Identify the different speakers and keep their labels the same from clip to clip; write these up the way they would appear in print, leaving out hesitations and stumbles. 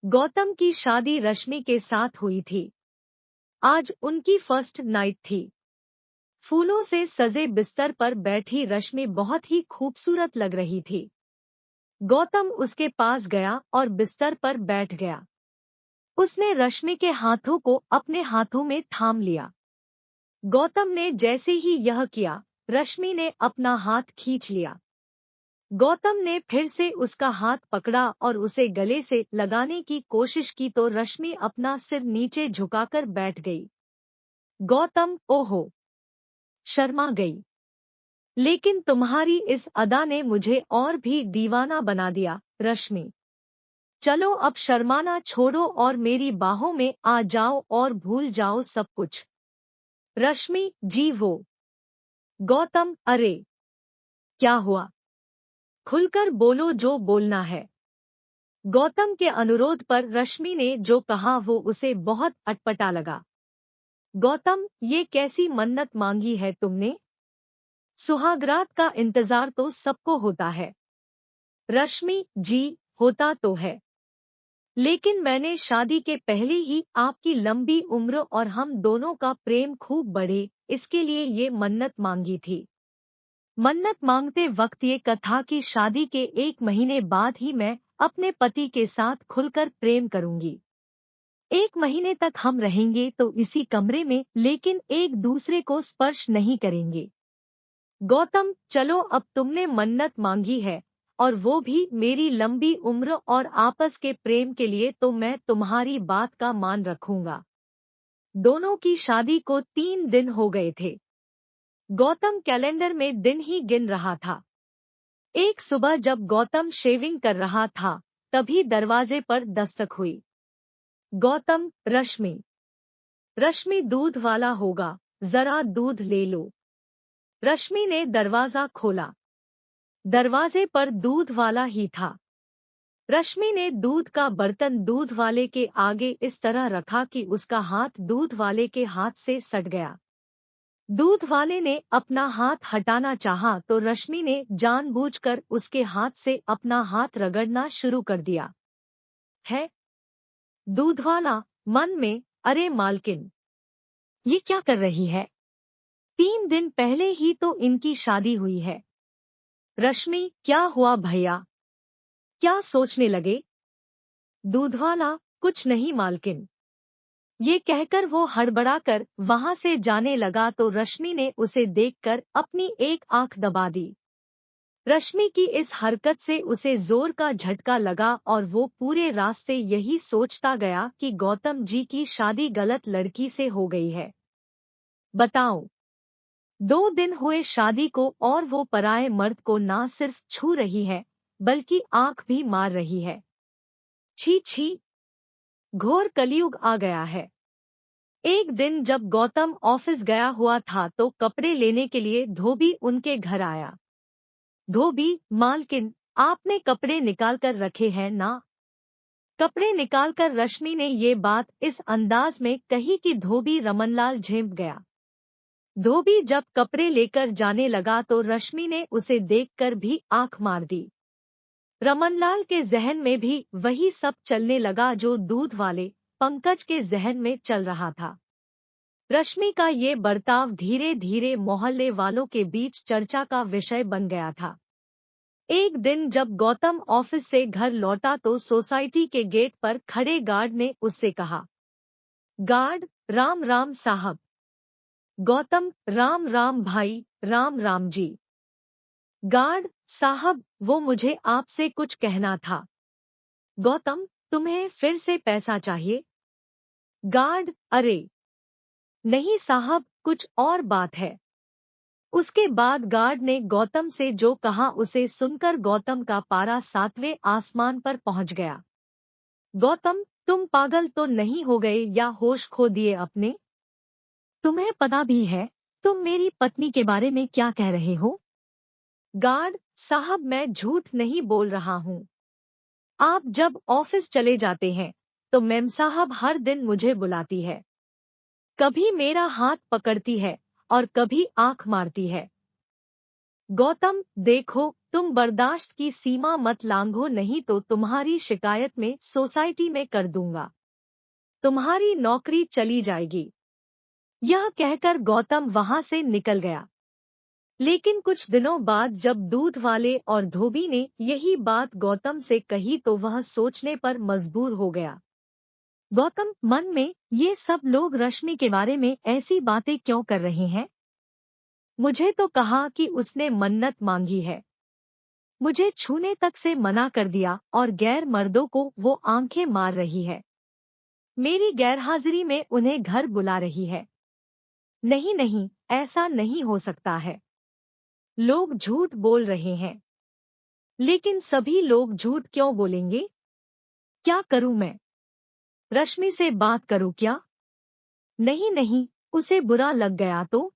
Speaker 1: गौतम की शादी रश्मि के साथ हुई थी। आज उनकी फर्स्ट नाइट थी। फूलों से सजे बिस्तर पर बैठी रश्मि बहुत ही खूबसूरत लग रही थी। गौतम उसके पास गया और बिस्तर पर बैठ गया। उसने रश्मि के हाथों को अपने हाथों में थाम लिया। गौतम ने जैसे ही यह किया, रश्मि ने अपना हाथ खींच लिया। गौतम ने फिर से उसका हाथ पकड़ा और उसे गले से लगाने की कोशिश की तो रश्मि अपना सिर नीचे झुकाकर बैठ गई। गौतम ओहो! शर्मा गई। लेकिन तुम्हारी इस अदा ने मुझे और भी दीवाना बना दिया, रश्मि। चलो अब शर्माना छोड़ो और मेरी बाहों में आ जाओ और भूल जाओ सब कुछ। रश्मि जी वो। गौतम अरे! क्या हुआ? खुलकर बोलो जो बोलना है। गौतम के अनुरोध पर रश्मि ने जो कहा वो उसे बहुत अटपटा लगा। गौतम, ये कैसी मन्नत मांगी है तुमने? सुहागरात का इंतजार तो सबको होता है। रश्मि जी, होता तो है। लेकिन मैंने शादी के पहले ही आपकी लंबी उम्र और हम दोनों का प्रेम खूब बढ़े, इसके लिए ये मन्नत मांगी थी। मन्नत मांगते वक्त ये कथा कि शादी के 1 महीने बाद ही मैं अपने पति के साथ खुलकर प्रेम करूंगी। 1 महीने तक हम रहेंगे तो इसी कमरे में, लेकिन एक दूसरे को स्पर्श नहीं करेंगे। गौतम, चलो अब तुमने मन्नत मांगी है, और वो भी मेरी लंबी उम्र और आपस के प्रेम के लिए, तो मैं तुम्हारी बात का मान रखूंगा। दोनों की शादी को 3 दिन हो गए थे। गौतम कैलेंडर में दिन ही गिन रहा था। एक सुबह जब गौतम शेविंग कर रहा था, तभी दरवाजे पर दस्तक हुई। गौतम, रश्मि। रश्मि दूध वाला होगा, जरा दूध ले लो। रश्मि ने दरवाजा खोला। दरवाजे पर दूध वाला ही था। रश्मि ने दूध का बर्तन दूध वाले के आगे इस तरह रखा कि उसका हाथ दूध वाले के हाथ से सट गया। दूध वाले ने अपना हाथ हटाना चाहा तो रश्मि ने जानबूझकर उसके हाथ से अपना हाथ रगड़ना शुरू कर दिया। है? दूधवाला मन में, अरे मालकिन, ये क्या कर रही है? 3 दिन पहले ही तो इनकी शादी हुई है। रश्मि, क्या हुआ भैया? क्या सोचने लगे? दूधवाला, कुछ नहीं मालकिन। ये कहकर वो हड़बड़ाकर वहां से जाने लगा तो रश्मि ने उसे देखकर अपनी एक आंख दबा दी। रश्मि की इस हरकत से उसे जोर का झटका लगा और वो पूरे रास्ते यही सोचता गया कि गौतम जी की शादी गलत लड़की से हो गई है। बताओ, 2 दिन हुए शादी को और वो पराये मर्द को ना सिर्फ छू रही है, बल्कि आंख भी मार रही है। छी छी! घोर कलयुग आ गया है। एक दिन जब गौतम ऑफिस गया हुआ था तो कपड़े लेने के लिए धोबी उनके घर आया। धोबी, मालकिन, आपने कपड़े निकाल कर रखे हैं ना? कपड़े निकालकर रश्मि ने ये बात इस अंदाज में कही कि धोबी रमनलाल झेंप गया। धोबी जब कपड़े लेकर जाने लगा तो रश्मि ने उसे देखकर भी आंख मार दी। रमनलाल के जहन में भी वही सब चलने लगा जो दूध वाले पंकज के जहन में चल रहा था। रश्मि का ये बर्ताव धीरे धीरे मोहल्ले वालों के बीच चर्चा का विषय बन गया था। एक दिन जब गौतम ऑफिस से घर लौटा तो सोसाइटी के गेट पर खड़े गार्ड ने उससे कहा, गार्ड, राम राम साहब। गौतम, राम राम भाई, राम राम जी। गार्ड साहब, वो मुझे आपसे कुछ कहना था। गौतम, तुम्हें फिर से पैसा चाहिए? गार्ड, अरे नहीं साहब, कुछ और बात है। उसके बाद गार्ड ने गौतम से जो कहा उसे सुनकर गौतम का पारा 7वें आसमान पर पहुंच गया। गौतम, तुम पागल तो नहीं हो गए या होश खो दिए अपने? तुम्हें पता भी है तुम मेरी पत्नी के बारे में क्या कह रहे हो? गार्ड साहब, मैं झूठ नहीं बोल रहा हूँ। आप जब ऑफिस चले जाते हैं तो मेम साहब हर दिन मुझे बुलाती है। कभी मेरा हाथ पकड़ती है और कभी आंख मारती है। गौतम, देखो, तुम बर्दाश्त की सीमा मत लांघो, नहीं तो तुम्हारी शिकायत में सोसाइटी में कर दूंगा। तुम्हारी नौकरी चली जाएगी। यह कहकर गौतम वहां से निकल गया। लेकिन कुछ दिनों बाद जब दूध वाले और धोबी ने यही बात गौतम से कही तो वह सोचने पर मजबूर हो गया। गौतम मन में, ये सब लोग रश्मि के बारे में ऐसी बातें क्यों कर रहे हैं? मुझे तो कहा कि उसने मन्नत मांगी है। मुझे छूने तक से मना कर दिया और गैर मर्दों को वो आंखें मार रही है। मेरी गैरहाजिरी में उन्हें घर बुला रही है। नहीं नहीं, ऐसा नहीं हो सकता है। लोग झूठ बोल रहे हैं। लेकिन सभी लोग झूठ क्यों बोलेंगे? क्या करूं मैं? रश्मि से बात करूं क्या? नहीं नहीं, उसे बुरा लग गया तो?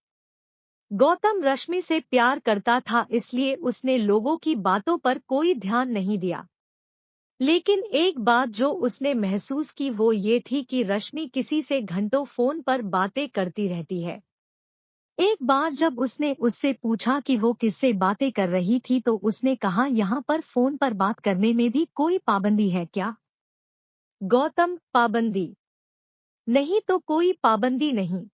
Speaker 1: गौतम रश्मि से प्यार करता था, इसलिए उसने लोगों की बातों पर कोई ध्यान नहीं दिया। लेकिन एक बात जो उसने महसूस की वो ये थी कि रश्मि किसी से घंटों फोन पर बातें करती रहती है। एक बार जब उसने उससे पूछा कि वो किससे बातें कर रही थी तो उसने कहा, यहाँ पर फोन पर बात करने में भी कोई पाबंदी है क्या? गौतम, पाबंदी नहीं तो कोई पाबंदी नहीं।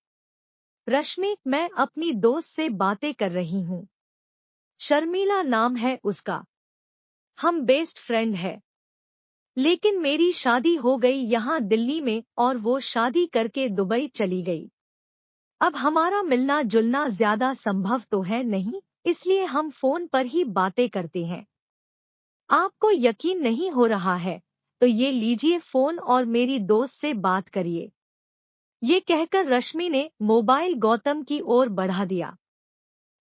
Speaker 1: रश्मि, मैं अपनी दोस्त से बातें कर रही हूँ। शर्मिला नाम है उसका। हम बेस्ट फ्रेंड है। लेकिन मेरी शादी हो गई यहाँ दिल्ली में और वो शादी करके दुबई चली गई। अब हमारा मिलना जुलना ज्यादा संभव तो है नहीं, इसलिए हम फोन पर ही बातें करते हैं। आपको यकीन नहीं हो रहा है तो ये लीजिए फोन और मेरी दोस्त से बात करिए। ये कहकर रश्मि ने मोबाइल गौतम की ओर बढ़ा दिया।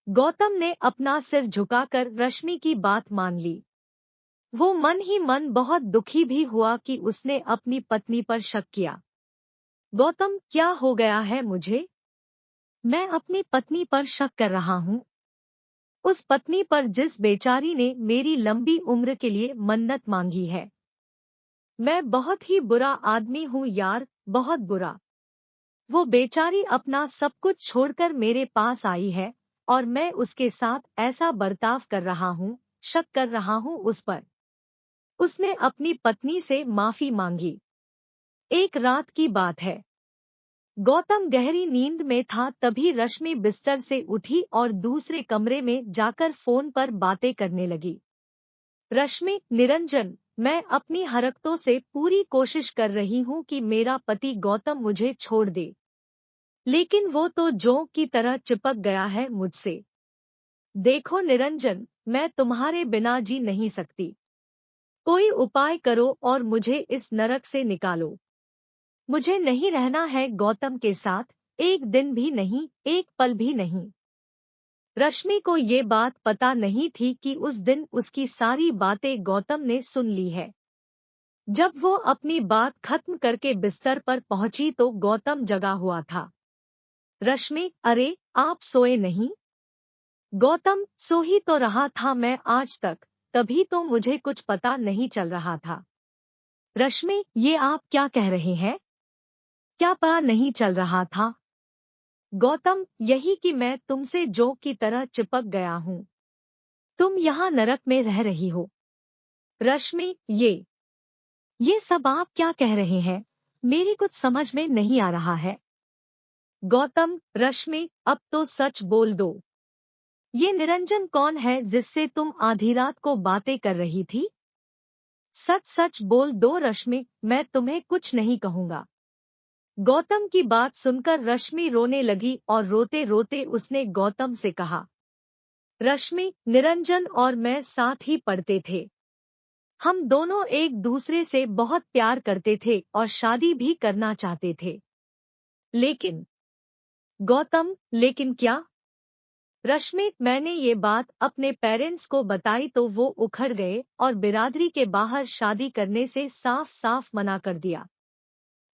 Speaker 1: गौतम ने अपना सिर झुकाकर रश्मि की बात मान ली। वो मन ही मन बहुत दुखी भी हुआ कि उसने अपनी पत्नी पर शक किया। गौतम, क्या हो गया है मुझे? मैं अपनी पत्नी पर शक कर रहा हूँ। उस पत्नी पर जिस बेचारी ने मेरी लंबी उम्र के लिए मन्नत मांगी है। मैं बहुत ही बुरा आदमी हूँ यार, बहुत बुरा। वो बेचारी अपना सब कुछ छोड़कर मेरे पास आई है और मैं उसके साथ ऐसा बर्ताव कर रहा हूँ, शक कर रहा हूँ उस पर। उसने अपनी पत्नी से माफी मांगी। एक रात की बात है। गौतम गहरी नींद में था, तभी रश्मि बिस्तर से उठी और दूसरे कमरे में जाकर फोन पर बातें करने लगी। रश्मि, निरंजन, मैं अपनी हरकतों से पूरी कोशिश कर रही हूँ कि मेरा पति गौतम मुझे छोड़ दे, लेकिन वो तो जोंक की तरह चिपक गया है मुझसे। देखो निरंजन, मैं तुम्हारे बिना जी नहीं सकती। कोई उपाय करो और मुझे इस नरक से निकालो। मुझे नहीं रहना है गौतम के साथ, एक दिन भी नहीं, एक पल भी नहीं। रश्मि को ये बात पता नहीं थी कि उस दिन उसकी सारी बातें गौतम ने सुन ली है। जब वो अपनी बात खत्म करके बिस्तर पर पहुंची तो गौतम जगा हुआ था। रश्मि, अरे आप सोए नहीं? गौतम, सो ही तो रहा था मैं आज तक, तभी तो मुझे कुछ पता नहीं चल रहा था। रश्मि, ये आप क्या कह रहे हैं? क्या पता नहीं चल रहा था? गौतम, यही कि मैं तुमसे जोंक की तरह चिपक गया हूँ। तुम यहाँ नरक में रह रही हो। रश्मि, ये सब आप क्या कह रहे हैं? मेरी कुछ समझ में नहीं आ रहा है। गौतम, रश्मि, अब तो सच बोल दो। ये निरंजन कौन है जिससे तुम आधी रात को बातें कर रही थी? सच सच बोल दो रश्मि, मैं तुम्हें कुछ नहीं कहूँगा। गौतम की बात सुनकर रश्मि रोने लगी और रोते रोते उसने गौतम से कहा, रश्मि, निरंजन और मैं साथ ही पढ़ते थे। हम दोनों एक दूसरे से बहुत प्यार करते थे और शादी भी करना चाहते थे। लेकिन गौतम, लेकिन क्या? रश्मि, मैंने ये बात अपने पेरेंट्स को बताई तो वो उखड़ गए और बिरादरी के बाहर शादी करने से साफ साफ मना कर दिया।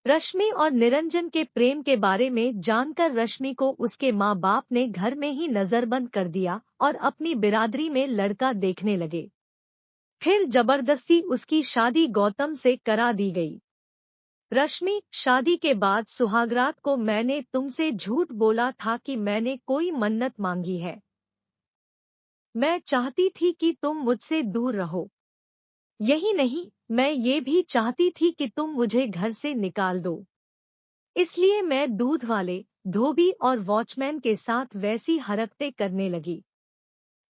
Speaker 1: रश्मि और निरंजन के प्रेम के बारे में जानकर रश्मि को उसके माँ बाप ने घर में ही नजरबंद कर दिया और अपनी बिरादरी में लड़का देखने लगे। फिर जबरदस्ती उसकी शादी गौतम से करा दी गई। रश्मि, शादी के बाद सुहागरात को मैंने तुमसे झूठ बोला था कि मैंने कोई मन्नत मांगी है। मैं चाहती थी कि तुम मुझसे दूर रहो। यही नहीं, मैं ये भी चाहती थी कि तुम मुझे घर से निकाल दो। इसलिए मैं दूध वाले, धोबी और वॉचमैन के साथ वैसी हरकतें करने लगी।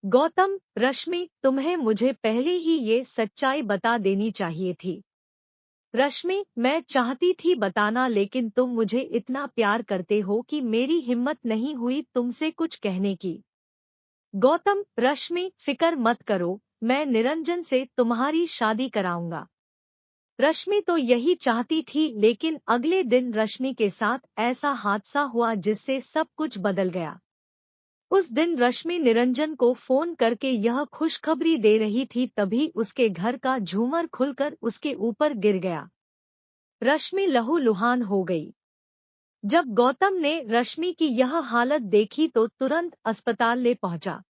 Speaker 1: गौतम, रश्मि, तुम्हें मुझे पहले ही ये सच्चाई बता देनी चाहिए थी। रश्मि, मैं चाहती थी बताना, लेकिन तुम मुझे इतना प्यार करते हो कि मेरी हिम्मत नहीं हुई तुमसे कुछ कहने की। गौतम, रश्मि, फिक्र मत करो, मैं निरंजन से तुम्हारी शादी कराऊंगा। रश्मि तो यही चाहती थी, लेकिन अगले दिन रश्मि के साथ ऐसा हादसा हुआ जिससे सब कुछ बदल गया। उस दिन रश्मि निरंजन को फोन करके यह खुशखबरी दे रही थी, तभी उसके घर का झूमर खुलकर उसके ऊपर गिर गया। रश्मि लहूलुहान हो गई। जब गौतम ने रश्मि की यह हालत देखी तो तुरंत अस्पताल ले पहुंचा।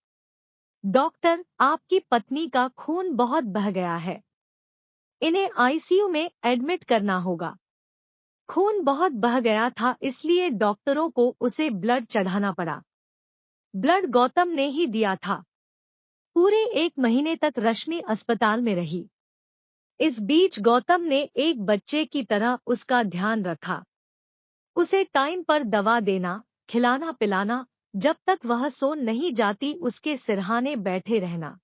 Speaker 1: डॉक्टर, आपकी पत्नी का खून बहुत बह गया है। इन्हें आईसीयू में एडमिट करना होगा। खून बहुत बह गया था, इसलिए डॉक्टरों को उसे ब्लड चढ़ाना पड़ा। ब्लड गौतम ने ही दिया था। पूरे 1 महीने तक रश्मि अस्पताल में रही। इस बीच गौतम ने एक बच्चे की तरह उसका ध्यान रखा। उसे टाइम पर दवा देना, खिलाना पिलाना, जब तक वह सो नहीं जाती उसके सिरहाने बैठे रहना।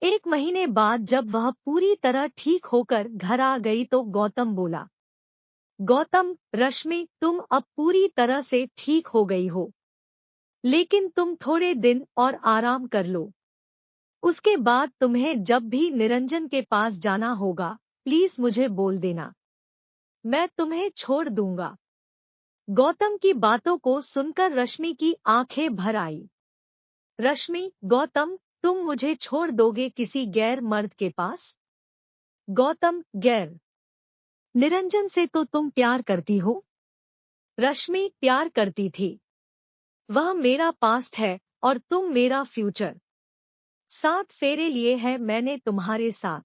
Speaker 1: 1 महीने बाद जब वह पूरी तरह ठीक होकर घर आ गई तो गौतम बोला, गौतम, रश्मि, तुम अब पूरी तरह से ठीक हो गई हो, लेकिन तुम थोड़े दिन और आराम कर लो। उसके बाद तुम्हें जब भी निरंजन के पास जाना होगा, प्लीज मुझे बोल देना, मैं तुम्हें छोड़ दूंगा। गौतम की बातों को सुनकर रश्मि की आंखें भर आई। रश्मि, गौतम, तुम मुझे छोड़ दोगे किसी गैर मर्द के पास? गौतम, गैर? निरंजन से तो तुम प्यार करती हो। रश्मि, प्यार करती थी। वह मेरा पास्ट है और तुम मेरा फ्यूचर। 7 फेरे लिए हैं मैंने तुम्हारे साथ।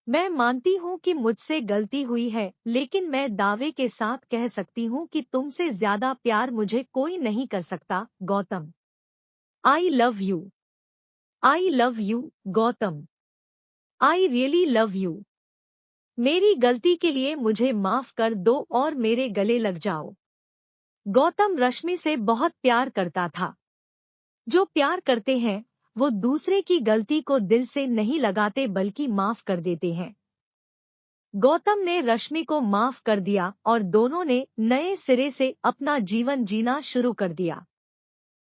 Speaker 1: मैं मानती हूँ कि मुझसे गलती हुई है, लेकिन मैं दावे के साथ कह सकती हूँ कि तुमसे ज्यादा प्यार मुझे कोई नहीं कर सकता, Gautam. I love you. I love you, Gautam. I really love you. मेरी गलती के लिए मुझे माफ कर दो और मेरे गले लग जाओ। गौतम रश्मि से बहुत प्यार करता था। जो प्यार करते हैं वो दूसरे की गलती को दिल से नहीं लगाते बल्कि माफ कर देते हैं। गौतम ने रश्मि को माफ कर दिया और दोनों ने नए सिरे से अपना जीवन जीना शुरू कर दिया।